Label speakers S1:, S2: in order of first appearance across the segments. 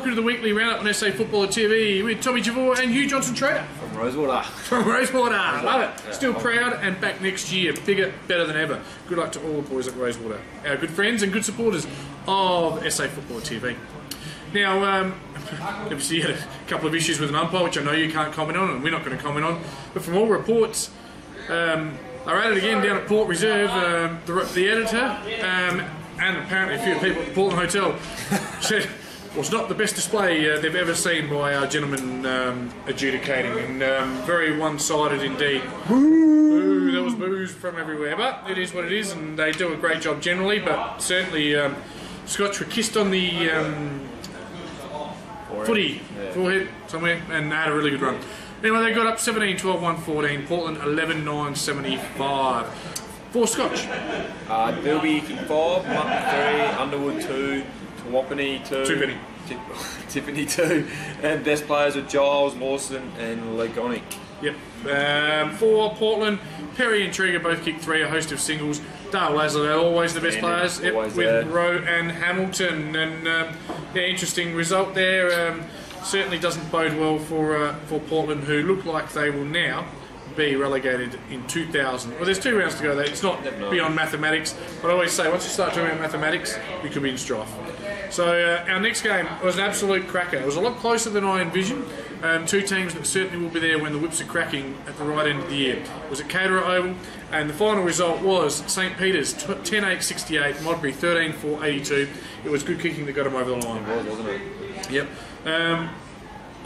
S1: welcome to the weekly roundup on SA Footballer TV with Tommy Javor and Hugh Johnson-Trader.
S2: From Rosewater.
S1: From Rosewater. Love it. Yeah, still proud and back next year. Bigger, better than ever. Good luck to all the boys at Rosewater. Our good friends and good supporters of SA Footballer TV. Now, obviously you had a couple of issues with an umpire, which I know you can't comment on and we're not going to comment on. But from all reports, they're at it again down at Port Reserve. The editor and apparently a few people at the Portland Hotel said was not the best display they've ever seen by our gentlemen adjudicating, and very one-sided indeed. Boo! There was boos from everywhere, but it is what it is, and they do a great job generally. But certainly, Scotch were kissed on the forehead somewhere, and they had a really good run. Anyway, they got up 17, 12, 1, 14. Portland 11, 9, 75. For Scotch.
S2: Bilby 5, Mutton 3, Underwood 2, Tawapini 2, Tiffany 2, and best players are Giles, Lawson, and Legonic.
S1: Yep. For Portland, Perry and Trigger both kicked 3, a host of singles. Dale Laszlo, always the best players. Yep, with Rowe and Hamilton, and yeah, interesting result there. Certainly doesn't bode well for Portland, who look like they will now be relegated in 2000. Well, there's 2 rounds to go. It's not beyond mathematics, but I always say once you start talking about mathematics, you could be in strife. So our next game was an absolute cracker. It was a lot closer than I envisioned. 2 teams that certainly will be there when the whips are cracking at the right end of the year. It was at Caterer Oval, and the final result was St Peter's 10-8-68, Modbury 13-4-82. It was good kicking that got them over the line.
S2: It was, wasn't it?
S1: Yep.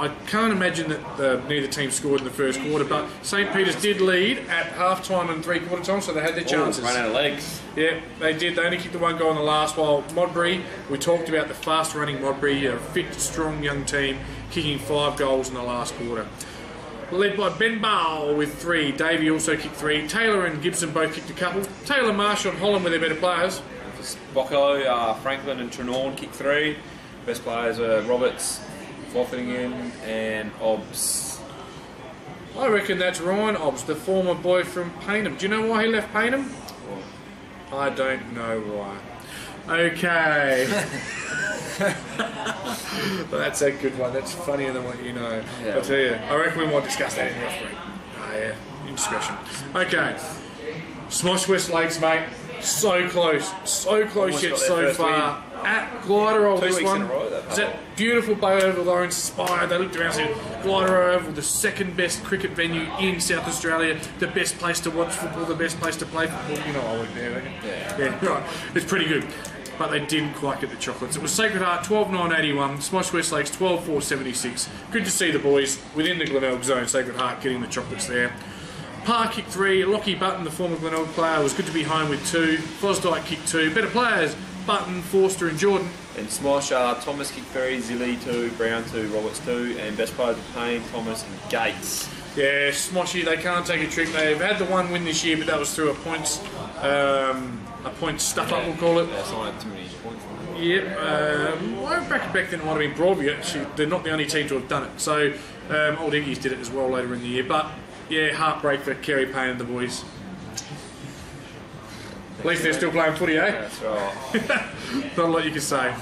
S1: I can't imagine that neither team scored in the first quarter, but St Peter's did lead at half-time and three-quarter time, so they had their chances.
S2: Ran out of legs.
S1: Yeah, they did. They only kicked the 1 goal in the last, while Modbury, we talked about the fast-running Modbury, a fit, strong young team, kicking 5 goals in the last quarter. Led by Ben Ball with 3. Davey also kicked 3. Taylor and Gibson both kicked a couple. Taylor, Marshall and Holland were their better players.
S2: Bocco, Franklin and Trenorn kicked 3. Best players are Roberts, Floffingham and Obbs.
S1: I reckon that's Ryan Obbs, the former boy from Payneham. Do you know why he left Payneham? What? I don't know why. Okay. Well, that's a good one. That's funnier than what you know. Yeah. I'll tell you. I reckon we might discuss that in the off break. Oh yeah, indiscretion. Okay. Smosh West Lakes, mate. So close yet so far. At Glider Oval, this one. It's that beautiful Bay Oval Lawrence Spire. They looked around and said, Glider Oval, the second best cricket venue in South Australia, the best place to watch football, the best place to play football. You know I went there, don't you? Yeah, right. It's pretty good. But they didn't quite get the chocolates. It was Sacred Heart 12-9-81, Smosh West Lakes 12-4-76. Good to see the boys within the Glenelg zone, Sacred Heart getting the chocolates there. Parr kicked 3, Lockie Button, the former Glenelg player, was good to be home with 2. Fosdyke kicked 2. Better players, Button, Forster and Jordan.
S2: And Smosh, Thomas kicked 3, Zilly 2, Brown 2, Roberts 2, and best players are Payne, Thomas and Gates.
S1: Yeah, Smoshy, they can't take a trick. They've had the 1 win this year, but that was through a points stuff up, we'll call it.
S2: That's not too many points.
S1: Yep. Back then it might have been Broadview. Actually, they're not the only team to have done it. So Old Iggy's did it as well later in the year. But yeah, heartbreak for Kerry Payne and the boys. At least they're still playing footy, eh?
S2: That's right.
S1: Not a lot you can say.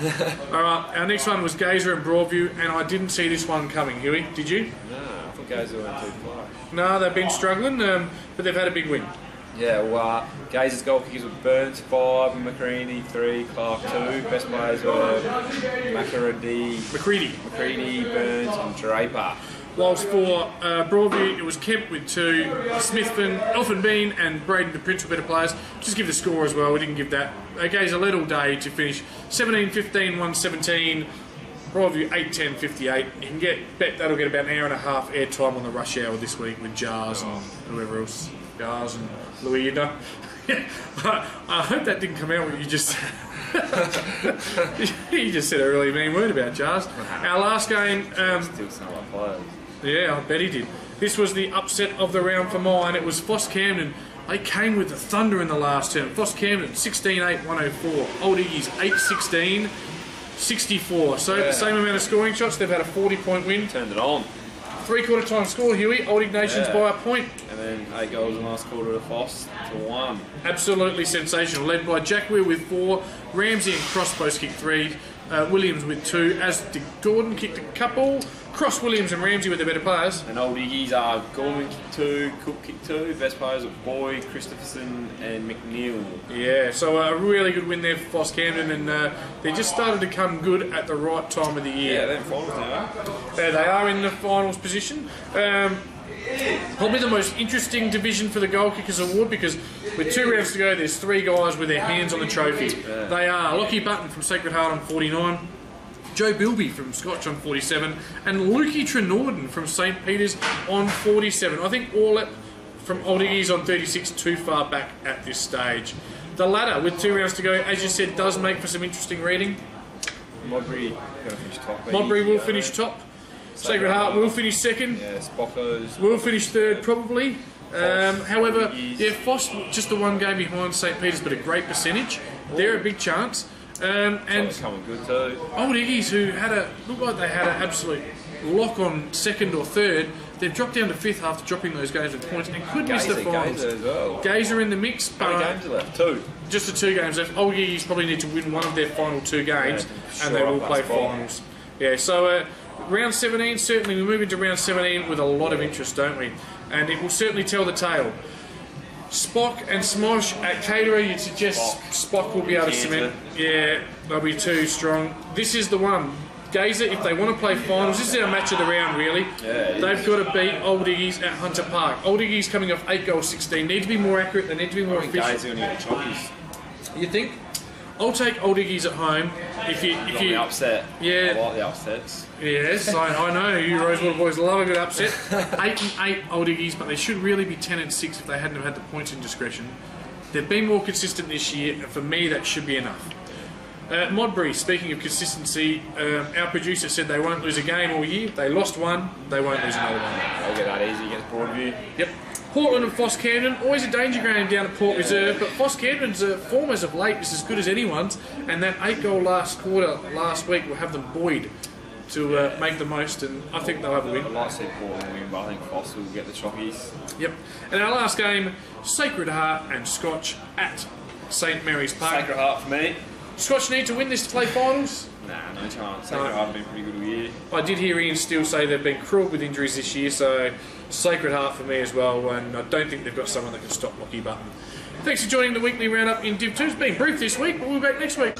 S1: Alright, our next one was Gazer and Broadview, and I didn't see this one coming, Hughey. Did you?
S2: No, I thought Gazer went too far.
S1: No, they've been struggling, but they've had a big win.
S2: Yeah, well, Gazer's goal kickers were Burns 5, McCready 3, Clark 2. Best players were McCready, Burns and Draper.
S1: Whilst for Broadview, it was Kemp with 2, Smithman, Elfenbean and Braden the Prince were better players. Just give the score as well, we didn't give that. Gazer led all day to finish 17-15, 1-17, Broadview 8-10-58. You can bet that'll get about an hour and a half air time on the rush hour this week with Jars and whoever else. Jars and Louis, you know. I hope that didn't come out what you just you just said a really mean word about Jars. Our last game,
S2: Still sound like players.
S1: yeah, I bet he did. This was the upset of the round for mine. It was Foss Camden. They came with the thunder in the last term. Foss Camden 16-8-104. Old Iggy's 8-16-64. So the same amount of scoring shots. They've had a 40-point win.
S2: Turned it on.
S1: Three-quarter time score, Hughey. Old Ignations by a point.
S2: And then 8 goals in the last quarter of Foss to 1.
S1: Absolutely sensational. Led by Jack Weir with 4. Ramsey and Cross both kicked 3. Williams with 2, as did Gordon, kicked a couple. Cross Williams and Ramsey with the better players.
S2: And old Iggy's are Gorman kicked 2, Cook kicked 2. Best players are Boyd, Christopherson and McNeil.
S1: Yeah, so a really good win there for Foss Camden, and they just started to come good at the right time of the year.
S2: Yeah, they're in finals now.
S1: They are in the finals position. Probably the most interesting division for the Goal Kickers Award, because with 2 rounds to go, there's 3 guys with their hands on the trophy.
S2: Yeah.
S1: They are Lockie Button from Sacred Heart on 49, Joe Bilby from Scotch on 47, and Lukey Trenorden from St Peter's on 47. I think all that from Old Iggy's on 36 too far back at this stage. The ladder, with 2 rounds to go, as you said, does make for some interesting reading.
S2: Modbury going to finish top.
S1: Modbury will finish top. Sacred Heart will finish second.
S2: Yeah, Spockos.
S1: Will finish third, probably. However, yeah, Foss just the 1 game behind St Peter's, but a great percentage. They're a big chance. And
S2: coming good too.
S1: Old Iggy's, who looked like they had an absolute lock on second or third, they've dropped down to 5th after dropping those games with points and could miss the finals.
S2: Gazer as well.
S1: Gazer in the mix, but
S2: how many games are left? 2.
S1: Just the 2 games left. Old Iggy's probably need to win one of their final 2 games, and they will play finals. Yeah, so round 17, certainly we move into round 17 with a lot of interest, don't we? And it will certainly tell the tale. Spock and Smosh at Caterer, you'd suggest Spock will be able to cement. Yeah, they'll be too strong. This is the one. Gazer, if they want to play finals, this is our match of the round, really.
S2: Yeah,
S1: they've got to beat Old Iggy's at Hunter Park. Old Iggy's coming off 8 goals, 16. Need to be more accurate, they need to be more efficient.
S2: Gazer going to get chockies.
S1: You think? I'll take Old Iggy's at home. If you
S2: the upset.
S1: Yeah.
S2: I like the upsets.
S1: Yes, I know. You Rosewater boys love a good upset. 8-8 Old Iggy's, but they should really be 10-6 if they hadn't have had the points in discretion. They've been more consistent this year, and for me, that should be enough. Modbury, speaking of consistency, our producer said they won't lose a game all year. They lost 1, they won't lose another one.
S2: They'll get that easy against Broadview.
S1: Yep. Portland and Foss Camden, always a danger game down at Port Reserve, but Foss Camden's form as of late is as good as anyone's, and that 8-goal last week will have them buoyed to make the most, and I think they'll have a win.
S2: I'd like to see Portland win, but I think Foss will get the chockies.
S1: Yep. And our last game, Sacred Heart and Scotch at St Mary's Park.
S2: Sacred Heart for me.
S1: Scotch need to win this to play finals?
S2: Nah, no chance. Sacred Heart have been pretty good all year.
S1: I did hear Ian Steele say they've been cruel with injuries this year, so Sacred Heart for me as well, and I don't think they've got someone that can stop Lockie Button. Thanks for joining the weekly roundup in Div 2. It's been brief this week, but we'll be back next week.